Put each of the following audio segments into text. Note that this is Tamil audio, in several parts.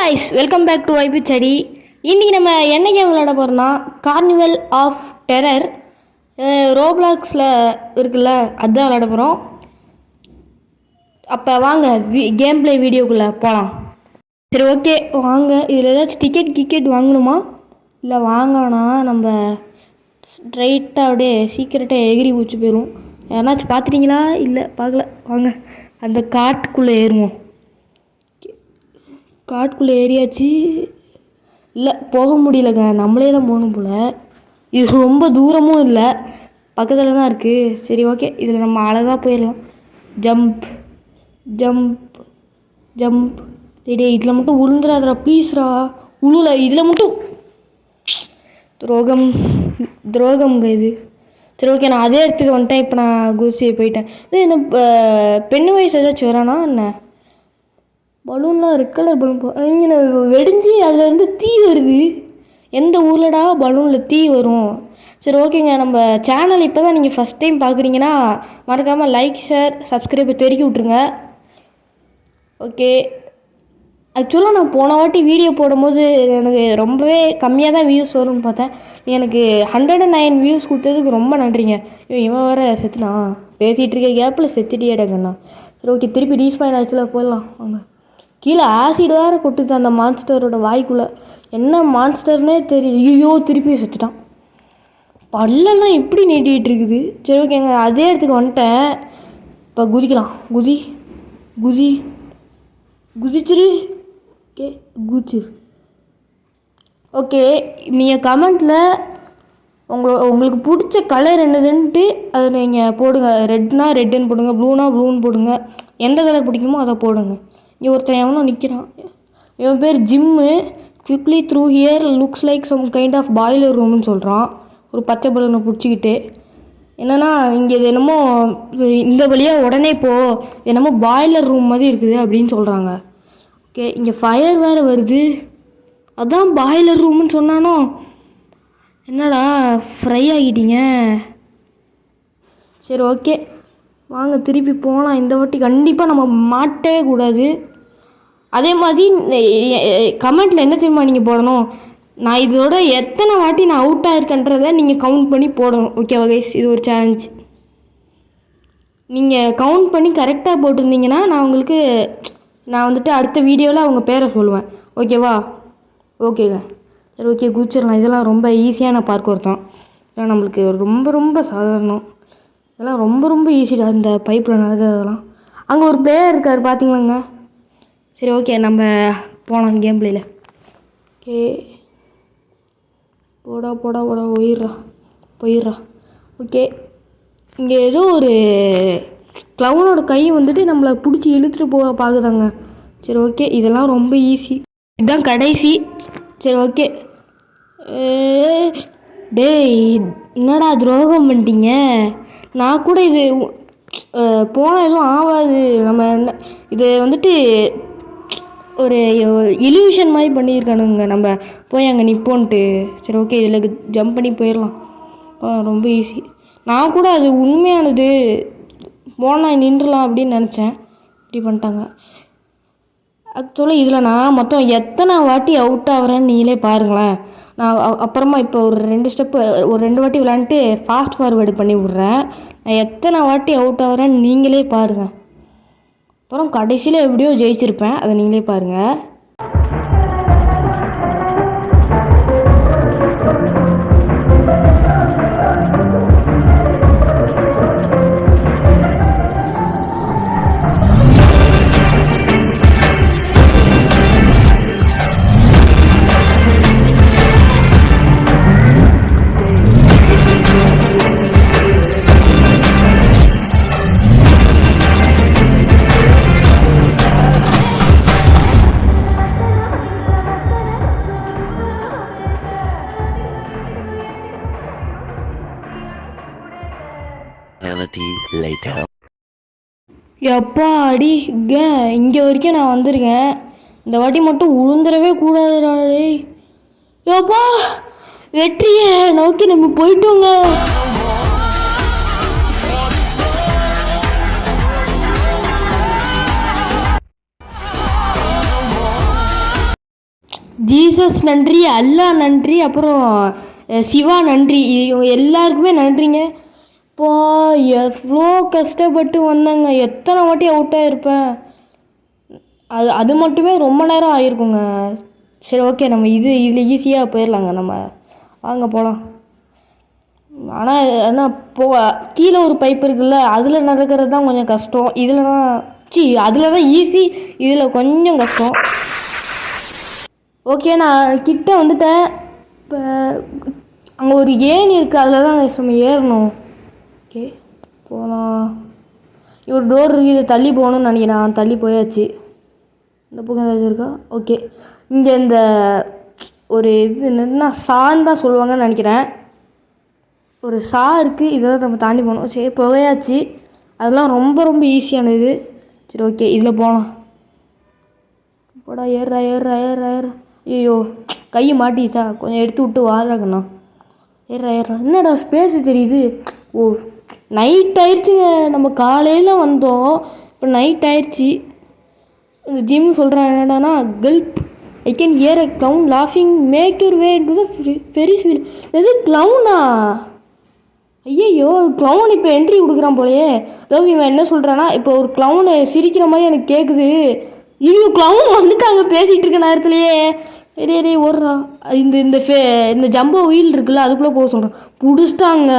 guys, welcome back to YP Chadi. இன்னைக்கு நம்ம என்ன கேம் விளையாட போறோம்னா கார்னிவல் ஆஃப் டெரர் ரோப்ளாக்ஸில் இருக்குல்ல அதுதான் விளையாட போகிறோம். அப்போ வாங்க கேம் பிளே வீடியோக்குள்ளே போகலாம். சரி ஓகே வாங்க. இதில் ஏதாச்சும் டிக்கெட் வாங்கணுமா இல்லை வாங்கினா நம்ம ஸ்ட்ரைட்டாக அப்படியே சீக்கிரட்டாக எகிரி குச்சி போயிடும். யாராச்சும் பார்த்துட்டிங்களா? இல்லை பார்க்கல. வாங்க அந்த காட்டுக்குள்ளே ஏறுவோம். காட்டுக்குள்ளே ஏறியாச்சு. இல்லை போக முடியலங்க, நம்மளே தான் போகணும் போல். இது ரொம்ப தூரமும் இல்லை, பக்கத்தில் தான் இருக்குது. சரி ஓகே, இதில் நம்ம அழகாக போயிடலாம். Jump jump jump. டே இதில் மட்டும் உளுந்துடாதரா ப்ளீஸ்ரா. உழுல இதில் மட்டும். துரோகம்ங்க இது. சரி ஓகே, நான் அதே இடத்துக்கு வந்துட்டேன். இப்போ நான் குதிச்சு போயிட்டேன். இது என்ன பெண்ணு வயசு ஏதாச்சும் வரானா என்ன? பலூன்லாம் ரெட் கலர் பலூன் இங்கே வெடிஞ்சு அதுலேருந்து தீ வருது. எந்த ஊர்லடா பலூனில் தீ வரும்? சரி ஓகேங்க, நம்ம சேனல் இப்போ தான் நீங்கள் ஃபஸ்ட் டைம் பார்க்குறீங்கன்னா மறக்காமல் லைக் ஷேர் சப்ஸ்கிரைபை தெருக்கி விட்ருங்க. ஓகே, ஆக்சுவலாக நான் போன வாட்டி வீடியோ போடும்போது எனக்கு ரொம்பவே கம்மியாக தான் வியூஸ் வரும்னு பார்த்தேன். எனக்கு 109 வியூஸ் கொடுத்ததுக்கு ரொம்ப நன்றிங்க. இவன் வேறு செத்துனா பேசிகிட்டு இருக்க கேப்பில் செத்துட்டியேடங்கண்ணா. சரி ஓகே, திருப்பி ரீஸ்பாயின் ஆக்சுவலாக போயிடலாம் வாங்க. கீழே ஆசிட் வேறு கொட்டுது அந்த மான்ஸ்டரோட வாய்க்குள்ளே. என்ன மான்ஸ்டர்னே தெரியல. ஐயோ திருப்பி செத்துட்டான். பல்லெல்லாம் எப்படி நீட்டிகிட்டு இருக்குது. சரி ஓகேங்க, அதே இடத்துக்கு வந்துட்டேன். இப்போ குதிக்கலாம். குதிச்சிரு. ஓகே குதிச்சிரு. ஓகே, நீங்கள் கமெண்ட்டில் உங்களுக்கு பிடிச்ச கலர் என்னதுன்ட்டு அதை நீங்கள் போடுங்க. ரெட்னா ரெட்டுன்னு போடுங்க, ப்ளூனா ப்ளூன்னு போடுங்க. எந்த கலர் பிடிக்குமோ அதை போடுங்க. இங்கே ஒருத்தன் எவனும் நிற்கிறான். இவன் பேர் Jim. Quickly through here looks like some kind of boiler ரூம்னு சொல்கிறான். ஒரு பச்சை பலூனை பிடிச்சிக்கிட்டு. என்னென்னா இங்கே இது என்னமோ இந்த வழியாக உடனே என்னமோ பாய்லர் ரூம் மாதிரி இருக்குது அப்படின்னு சொல்கிறாங்க. ஓகே, இங்கே ஃபயர் வேறு வருது. அதான் பாய்லர் ரூம்னு சொன்னானோ. என்னடா ஃப்ரை ஆகிட்டீங்க. சரி ஓகே வாங்க திருப்பி போகலாம். இந்த வாட்டி கண்டிப்பாக நம்ம மாட்டவே கூடாது. அதே மாதிரி கமெண்ட்டில் என்ன தெரியுமா நீங்கள் போடணும், நான் இதோட எத்தனை வாட்டி நான் அவுட் ஆகிருக்கேன்றதை நீங்கள் கவுண்ட் பண்ணி போடணும். ஓகேவா கைஸ், இது ஒரு சேலஞ்ச். நீங்கள் கவுண்ட் பண்ணி கரெக்டாக போட்டிருந்தீங்கன்னா நான் வந்துட்டு அடுத்த வீடியோவில் அவங்க பேரை சொல்லுவேன். ஓகேவா? ஓகேங்க. சரி ஓகே குதிச்சிடலாம். இதெல்லாம் ரொம்ப ஈஸியான பார்க்கோர் தான். இதெல்லாம் நம்மளுக்கு ரொம்ப ரொம்ப சாதாரணம். இதெல்லாம் ரொம்ப ரொம்ப ஈஸிடா இந்த பைப்பில் நடக்கிறதெல்லாம். அங்கே ஒரு பிளேயர் இருக்கார் பார்த்தீங்களாங்க. சரி ஓகே, நம்ம போகலாம் கேம் பிளேயில். ஓகே போடா போயிடுறா. ஓகே, இங்கே ஏதோ ஒரு க்ளவுனோட கை வந்துட்டு நம்மளை பிடிச்சி இழுத்துட்டு போக பார்க்குதாங்க. சரி ஓகே, இதெல்லாம் ரொம்ப ஈஸி. இதுதான் கடைசி. சரி ஓகே. டேய் என்னடா துரோகம் பண்ணிட்டீங்க. நான் கூட இது போனால் எதுவும் ஆகாது. நம்ம என்ன இது வந்துட்டு ஒரு இல்யூஷன் மாதிரி பண்ணியிருக்கானுங்க. நம்ம போய் அங்கே நிற்போன்ட்டு. சரி ஓகே, இதில் ஜம்ப் பண்ணி போயிடலாம். ரொம்ப ஈஸி. நான் கூட அது உண்மையானது போனால் நின்றுலாம் அப்படின்னு நினச்சேன். இப்படி பண்ணிட்டாங்க. ஆக்சுவலாக இதில் நான் மொத்தம் எத்தனை வாட்டி அவுட் ஆகிறேன்னு நீங்களே பாருங்களேன். நான் அப்புறமா இப்போ ஒரு 2 வாட்டி விளாண்டுட்டு ஃபாஸ்ட் ஃபார்வேர்டு பண்ணி விட்றேன். நான் எத்தனை வாட்டி அவுட் ஆகிறேன்னு நீங்களே பாருங்கள். அப்புறம் கடைசியில் எப்படியோ ஜெயிச்சிருப்பேன், அதை நீங்களே பாருங்கள். எப்பா அடி இங்கே வரைக்கும் நான் வந்திருக்கேன். இந்த வாட்டி மட்டும் உளுந்துடவே கூடாதுடாடே. எப்பா வெற்றியை நோக்கி நம்ம போயிட்டோங்க. ஜீசஸ் நன்றி, அல்லா நன்றி, அப்புறம் சிவா நன்றி. இவங்க எல்லாருக்குமே நன்றிங்க. இப்போ எவ்வளோ கஷ்டப்பட்டு வந்தேங்க. எத்தனை வாட்டி அவுட்டாக இருப்பேன். அது மட்டுமே ரொம்ப நேரம் ஆகிருக்குங்க. சரி ஓகே, நம்ம இதில் ஈஸியாக போயிடலாங்க. நம்ம வாங்க போகலாம். ஆனால் கீழே ஒரு பைப் இருக்குல்ல, அதில் நடக்கிறது தான் கொஞ்சம் கஷ்டம். அதில் தான் ஈஸி, இதில் கொஞ்சம் கஷ்டம். ஓகே, நான் கிட்ட வந்துட்டேன். இப்போ அங்கே ஒரு ஏணி இருக்குது, அதில் தான் நம்ம ஏறணும். ஓகே போகலாம். ஒரு டோர் இருக்குது, இதை தள்ளி போகணும்னு நினைக்கிறேன். தள்ளி போயாச்சு. இந்த பக்கம் ஏதாச்சும் இருக்கா? ஓகே, இங்கே இந்த ஒரு இது என்னன்னா சான்னு தான் சொல்லுவாங்கன்னு நினைக்கிறேன். ஒரு சா இருக்குது, இதெல்லாம் நம்ம தாண்டி போகணும். சரி போயாச்சு. அதெல்லாம் ரொம்ப ரொம்ப ஈஸியானது. சரி ஓகே, இதில் போகலாம். போடா, ஏறுறா ஏறுறா ஏறுறா ஏறுறா. ஐயோ, கை மாட்டிச்சா, கொஞ்சம் எடுத்து விட்டு வாராங்கண்ணா. ஏறுறா ஏறுறா. என்னடா ஸ்பேஸு தெரியுது. ஓ, நைட் ஆயிடுச்சுங்க. நம்ம காலையில் வந்தோம், இப்போ நைட் ஆயிடுச்சு. இந்த ஜிம் சொல்கிறாங்க என்னடானா, gulp I can hear a clown லாஃபிங் make your way to the Ferris wheel. எது க்ளவுனா? ஐயையோ, க்ளவுன் இப்போ என்ட்ரி கொடுக்குறான் போலையே. அதாவது இவன் என்ன சொல்கிறான்னா, இப்போ ஒரு க்ளவுனை சிரிக்கிற மாதிரி எனக்கு கேட்குது. ஐயோ, க்ளவுன் வந்துட்டாங்க பேசிகிட்டு இருக்க நேரத்துலையே. டே ஓடுறா. இந்த ஜம்போ வீல் இருக்குல்ல, அதுக்குள்ளே போக சொல்கிறேன். பிடிச்சிட்டாங்க.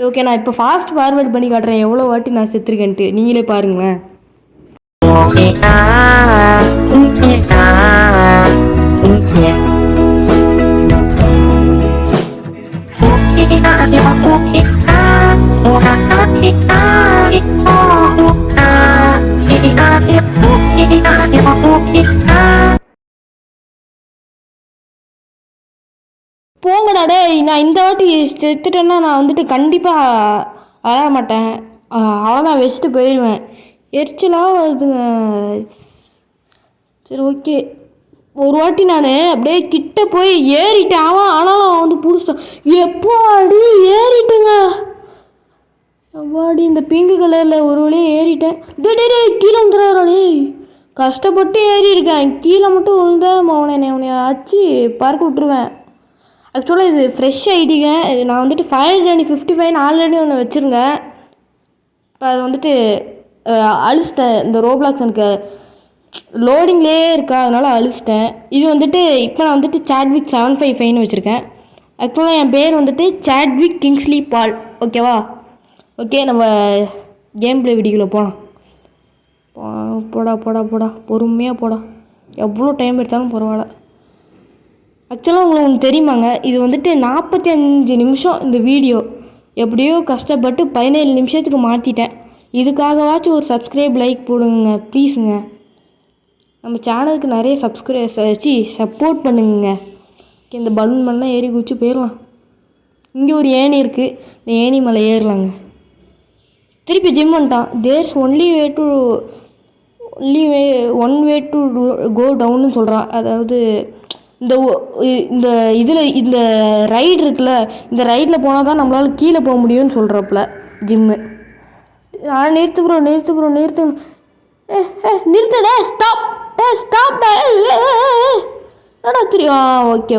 ஓகே, நான் இப்போ ஃபாஸ்ட் ஃபார்வேர்ட் பண்ணி காட்டுறேன் எவ்வளோ வாட்டி நான் செத்துருக்கேன்ட்டு. நீங்களே பாருங்களேன். போங்கடா டேய், நான் இந்த வாட்டி செத்துட்டேன்னா நான் வந்துட்டு கண்டிப்பாக வர மாட்டேன். அவ்வளோதான், வச்சுட்டு போயிடுவேன். எரிச்சலாக வருதுங்க. சரி ஓகே, ஒரு வாட்டி நான் அப்படியே கிட்ட போய் ஏறிட்டேன். ஆனாலும் அவன் வந்து பிடிச்சிட்டான். எப்போ அடி ஏறிட்டுங்க. அவ்வாடி இந்த பிங்க் கலரில் ஒரு வழியாக ஏறிட்டேன். டே கீழே வந்துடுறாடே. கஷ்டப்பட்டு ஏறி இருக்கேன். கீழே மட்டும் விழுந்தேன் அவனை அடிச்சு பார்க்க விட்டுருவேன். ஆக்சுவலாக இது ஃப்ரெஷ் ஐடிங்க. நான் வந்துட்டு 555 ஆல்ரெடி ஒன்று வச்சுருங்க. இப்போ அது வந்துட்டு அழிச்சிட்டேன். இந்த ரோப்ளாக்ஸ் எனக்கு லோடிங்லேயே இருக்கா, அதனால் அழிச்சிட்டேன். இது வந்துட்டு இப்போ நான் வந்துட்டு சாட்விக் 755 வச்சுருக்கேன். ஆக்சுவலாக என் பேர் வந்துட்டு சாட்விக் கிங்ஸ்லி பால். ஓகேவா? ஓகே, நம்ம கேம் ப்ளே வீடியோவில் போகலாம். போடா பொறுமையாக போடா. எவ்வளோ டைம் எடுத்தாலும் பரவாயில்ல. ஆக்சுவலாக உங்களுக்கு ஒன்று தெரியுமாங்க, இது வந்துட்டு 45 நிமிஷம் இந்த வீடியோ. எப்படியோ கஷ்டப்பட்டு 17 நிமிஷத்துக்கு மாற்றிட்டேன். இதுக்காகவாச்சும் ஒரு சப்ஸ்கிரைப் லைக் போடுங்க ப்ளீஸுங்க. நம்ம சேனலுக்கு நிறைய சப்போர்ட் பண்ணுங்க. இந்த பலூன் மேலாம் ஏறி குச்சி போயிடலாம். இங்கே ஒரு ஏணி இருக்குது, இந்த ஏணி மேலே ஏறலாங்க. திருப்பி ஜிம் பண்ணிட்டான். There's only one way to go டவுன்னு சொல்கிறான். அதாவது இந்த இந்த ரைடு இருக்குல்ல, இந்த ரைடில் போனால் தான் நம்மளால் கீழே போக முடியும்னு சொல்கிறப்பல ஜிம்மு. நிறுத்து ப்ரோ நிறுத்தடா. ஸ்டாப்டா. என்னடா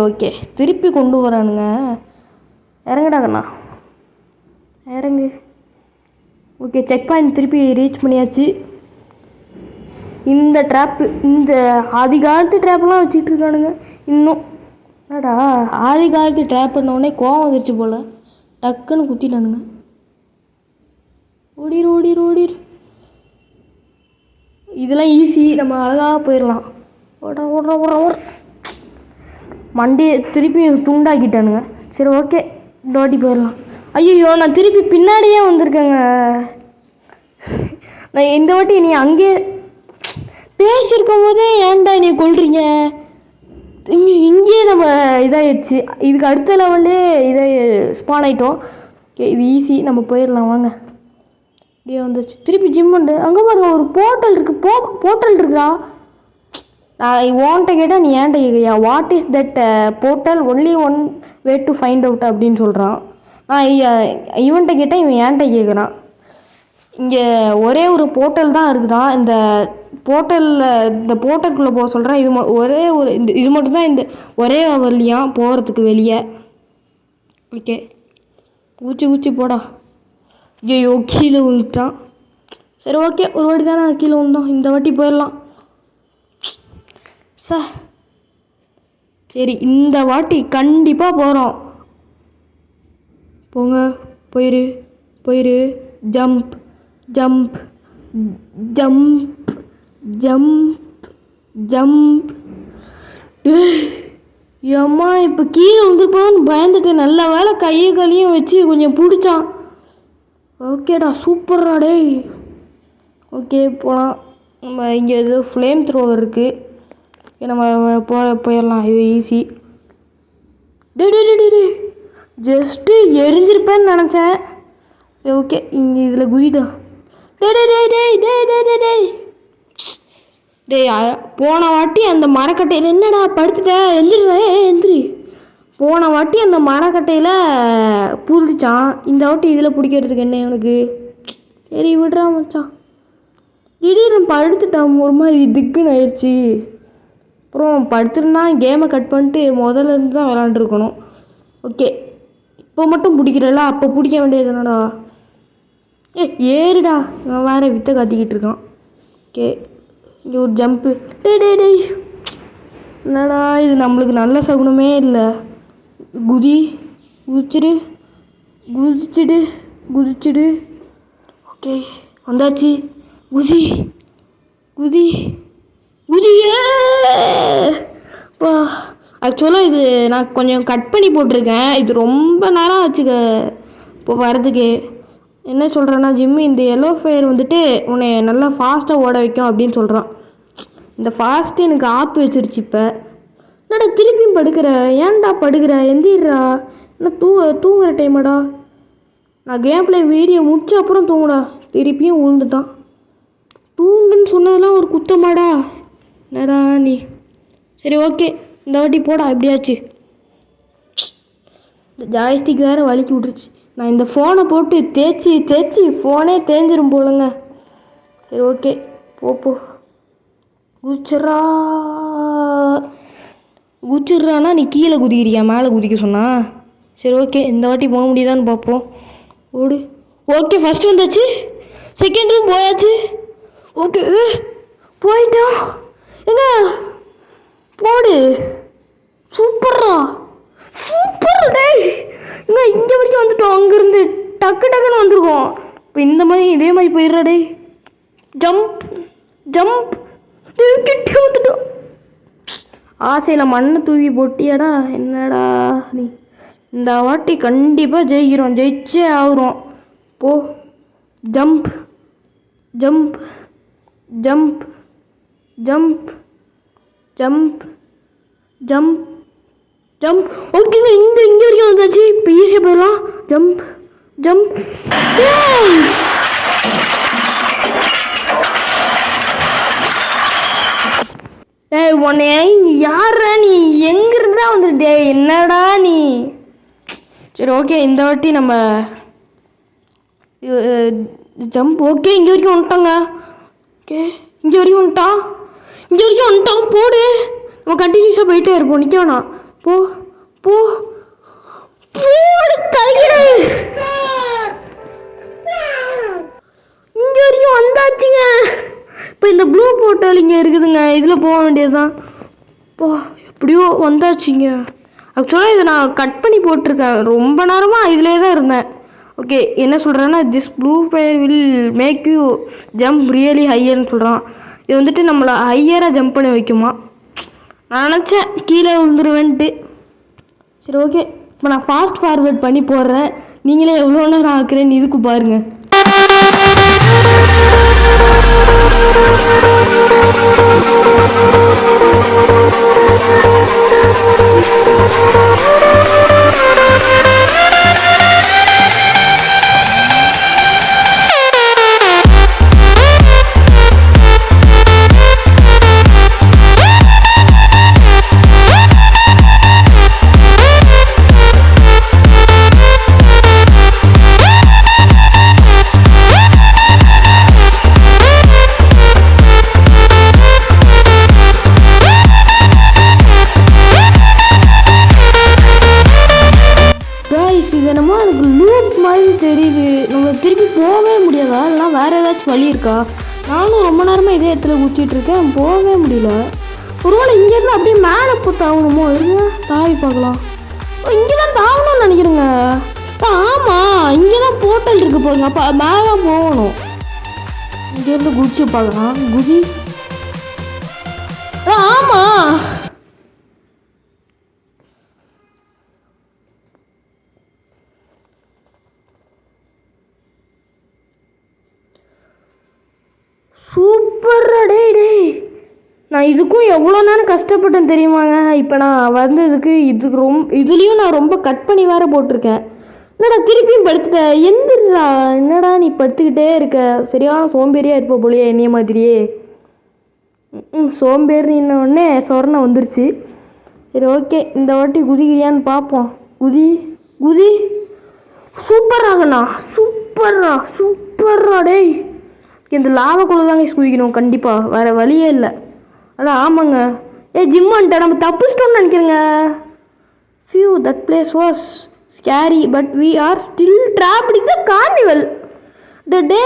ஓகே திருப்பி கொண்டு வரானுங்க. இறங்குடாங்கண்ணா, இறங்கு. ஓகே, செக் பாயிண்ட் திருப்பி ரீச் பண்ணியாச்சு. இந்த ஆதி காலத்து ட்ராப்லாம் வச்சுட்டு இருக்கானுங்க இன்னும். என்னடா ஆதி காலத்து ட்ராப் பண்ணோடனே கோவம் வந்துருச்சு போல், டக்குன்னு குத்திட்டானுங்க. ஓடிரு. இதெல்லாம் ஈஸி, நம்ம அழகாக போயிடலாம். ஓடுற மண்டியை திருப்பி துண்டாக்கிட்டானுங்க. சரி ஓகே, இந்த வாட்டி போயிடலாம். ஐயோ, நான் திருப்பி பின்னாடியே வந்திருக்கேங்க. நான் இந்த வாட்டி நீ அங்கே பேசியிருக்கும் போதே ஏன்டா நீ கொள்றீங்க. இங்கேயே நம்ம இதாகிடுச்சு. இதுக்கு அடுத்த லெவல்லே ஸ்பான் ஆகிட்டோம். ஓகே, இது ஈஸி, நம்ம போயிடலாம் வாங்க. இப்படியே வந்துச்சு. திருப்பி ஜிம் உண்டு. அங்கே பாருங்க, ஒரு போர்ட்டல் இருக்குது. போர்ட்டல் இருக்குதா? நான் ஓன்ட்ட கேட்டால் நீ ஏன்ட்ட கேட்குறியா? What is that portal only one way to find out அப்படின்னு சொல்கிறான். இவன்கிட்ட கேட்டால் இவன் ஏன்ட்ட கேட்குறான். இங்கே ஒரே ஒரு போர்ட்டல் தான் இருக்குதான். இந்த போர்ட்டலுக்குள்ளே போக சொல்கிறேன். ஒரே ஒரு இது மட்டும்தான் இந்த ஒரே வழியாக போகிறதுக்கு வெளியே. ஓகே, ஊச்சி போடா. ஐயோ, கீழே விழுந்துட்டான். சரி, ஓகே, ஒரு வாட்டி தானே கீழே விழுந்தோம், இந்த வாட்டி போயிடலாம். சரி, இந்த வாட்டி கண்டிப்பாக போகிறோம். போங்க, போயிரு. Jump jump jump jump jump. ஏம்மா, இப்போ கீழே வந்துருப்பான்னு பயந்துட்டேன். நல்ல வேலை கையும் வச்சு கொஞ்சம் பிடிச்சான். ஓகேடா, சூப்பர்டா டேய். ஓகே, போகலாம். நம்ம இங்கே ஏதோ ஃப்ளேம் த்ரோவர் இருக்குது, நம்ம போயிடலாம். இது ஈஸி. டே ஜஸ்ட்டு எரிஞ்சிருப்பேன்னு நினச்சேன். ஓகே, இங்கே இதில் குதிடா. டேய் போன வாட்டி அந்த மரக்கட்டையில் என்னடா படுத்துட்ட, எந்திரி. போன வாட்டி அந்த மரக்கட்டையில் புதிச்சான், இந்த வாட்டி இதில் பிடிக்கிறதுக்கு என்ன எனக்கு? சரி, விடுறா மச்சான். திடீர்னு படுத்துட்டான், ஒரு மாதிரி திக்குன்னு ஆயிடுச்சு. அப்புறம் படுத்துருந்தான், கேமை கட் பண்ணிட்டு முதல்ல இருந்து தான் விளாண்டுருக்கணும். ஓகே, இப்போ மட்டும் பிடிக்கிறல்ல, அப்போ பிடிக்க வேண்டியது என்னடா? ஏறுடா, இவன் வேறு வித்தை காட்டிக்கிட்டு இருக்கான். ஓகே, இங்கே ஒரு ஜம்ப்பு. டேய் என்னடா இது, நம்மளுக்கு நல்ல சகுனமே இல்லை. குதிச்சிடு. ஓகே, வந்தாச்சு. குதி. ஆக்சுவலாக இது நான் கொஞ்சம் கட் பண்ணி போட்டிருக்கேன். இது ரொம்ப நேரம் ஆச்சுக்க இப்போ வரதுக்கு. என்ன சொல்கிறேன்னா, ஜிம்மி, இந்த எல்லோ ஃபயர் வந்துட்டு உன்னை நல்லா ஃபாஸ்ட்டாக ஓட வைக்கும் அப்படின்னு சொல்கிறான். இந்த ஃபாஸ்ட்டு எனக்கு ஆப்பு வச்சிருச்சு. இப்போ என்னடா திருப்பியும் படுக்கிற? ஏன்டா படுக்கிற? எந்திரா. என்ன தூங்குற டைமாடா? நான் கேம் பிளே வீடியோ முடிச்ச அப்புறம் தூங்குடா. திருப்பியும் விழுந்துட்டான். தூங்குன்னு சொன்னதெல்லாம் ஒரு குத்தமாடா? என்னடா நீ? சரி, ஓகே, இந்த வாட்டி போடா. எப்படியாச்சு இந்த ஜாய்ஸ்டிக் வேறு வலிக்கி விட்டுருச்சு. நான் இந்த ஃபோனை போட்டு தேய்ச்சி ஃபோனே தேஞ்சிரும் போலுங்க. சரி, ஓகே, போ. குதிச்சிட்றானா? நீ கீழே குதிக்கிறியா, மேலே குதிக்க சொன்னா? சரி, ஓகே, இந்த வாட்டி போக முடியுதான்னு பார்ப்போம். ஓடு. ஓகே, ஃபஸ்ட்டு வந்தாச்சு, செகண்டும் போயாச்சு. ஓகே, போயிட்டோம். எங்க போடு. சூப்பர் டேய். இங்கே வரைக்கும் வந்துட்டோம். அங்கேருந்து டக்குன்னு வந்துருக்கோம். இப்போ இந்த மாதிரி இதே மாதிரி போயிடுறா டே. ஜம்ப் கிட்டே வந்துட்டோம். ஆசையில் மண்ணை தூவி போட்டியாடா? என்னடா நீ? இந்த வாட்டி கண்டிப்பாக ஜெயிச்சே ஆகுறோம். போ. ஜம்ப். ஓகேங்க, இங்கே வரைக்கும் வந்தாச்சு. இப்போ ஈஸியாக போயிடலாம். ஜம்ப். டேய், உன்னை யாரா நீ? எங்கிருந்தா வந்துட்டே? என்னடா நீ? சரி, ஓகே, இந்த வாட்டி நம்ம ஜம்ப். ஓகே, இங்கே வரைக்கும் வந்துட்டோங்க. ஓகே, இங்கே வரைக்கும் வந்துட்டான். போடு. நம்ம கண்டினியூஸாக போயிட்டே இருப்போம், நிற்க வேணாம். போடு கையிடு. இங்கே வரைக்கும் வந்தாச்சுங்க. இப்போ இந்த ப்ளூ போர்ட்டல் இங்கே இருக்குதுங்க, இதில் போக வேண்டியது தான். எப்படியோ வந்தாச்சுங்க. ஆக்சுவலாக இதை நான் கட் பண்ணி போட்டிருக்கேன். ரொம்ப நேரமாக இதிலே தான் இருந்தேன். ஓகே, என்ன சொல்கிறேன்னா, this blue fire will make you jump really ஹையர்னு சொல்கிறான். இது வந்துட்டு நம்மளை ஹையராக ஜம்ப் பண்ணி வைக்குமா? நான் நினச்சேன் கீழே விழுந்துருவேன்ட்டு. சரி, ஓகே, இப்போ நான் ஃபாஸ்ட் ஃபார்வேர்ட் பண்ணி போடுறேன். நீங்களே எவ்வளோ நேரம் ஆக்குறேன்னு இதுக்கு பாருங்கள். வழி இருக்கா? நானும் ரொம்ப நேரமாக இதே இடத்துல குத்திட்டுருக்கேன், போகவே முடியல. ஒருவேளை இங்கேருந்து அப்படியே மேலே போய் தாவணுமோ? இருங்க தாவி பார்க்கலாம். இங்கே தான் தாவணும்னு நினைக்கிறேங்க. ஆமாம், இங்கே தான் போர்ட்டல் இருக்குது போங்க. அப்போ மேலே போகணும். இங்கேருந்து குதிச்சு பார்க்கலாம். குதி. ஆமாம், சூப்பர். டே டே, நான் இதுக்கும் எவ்வளோ நேரம் கஷ்டப்பட்டேன் தெரியுமாங்க? இப்போ நான் வந்ததுக்கு இதுலேயும் நான் ரொம்ப கட் பண்ணி வேறு போட்டிருக்கேன். என்னடா திருப்பியும் படுத்துட்டேன்? எந்திரா, என்னடா நீ படுத்துக்கிட்டே இருக்க? சரியான சோம்பேறியாக இருப்ப போலியே என்னைய மாதிரியே. சோம்பேறின்னு உடனே சொரணை வந்துருச்சு. சரி ஓகே, இந்த வாட்டி குதிக்கிறியான்னு பார்ப்போம். குதி குதி. சூப்பராகண்ணா, சூப்பர்ரா டேய். இந்த லாவாக்குள்ளே தாங்க குதிக்கணும் கண்டிப்பாக, வேறு வழியே இல்லை. அதான் ஆமாங்க. ஜிம் வந்துட்டேன், நம்ம தப்பிச்சிட்டோம்னு நினைக்கிறேங்க. Phew, that place was scary but we are still trapped in the carnival. டே,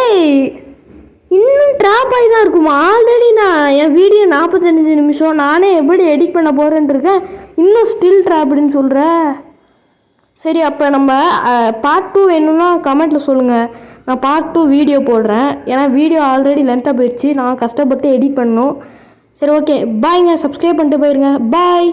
இன்னும் ட்ராப் ஆகி தான் இருக்குமா? ஆல்ரெடி நான் என் வீடியோ 45 நிமிஷம் நானே எப்படி எடிட் பண்ண போகிறேன்னு இருக்கேன், இன்னும் ஸ்டில் ட்ராப்டுன்னு சொல்கிற. சரி, அப்போ நம்ம பார்ட் 2 வேணும்னா கமெண்ட்டில் சொல்லுங்கள், நான் பார்ட் 2 வீடியோ போடுறேன். ஏன்னா வீடியோ ஆல்ரெடி லென்த்தாக போயிடுச்சு, நான் கஷ்டப்பட்டு எடிட் பண்ணணும். சரி ஓகே, பாய்ங்க. சப்ஸ்கிரைப் பண்ணிட்டு போயிருங்க. பாய்.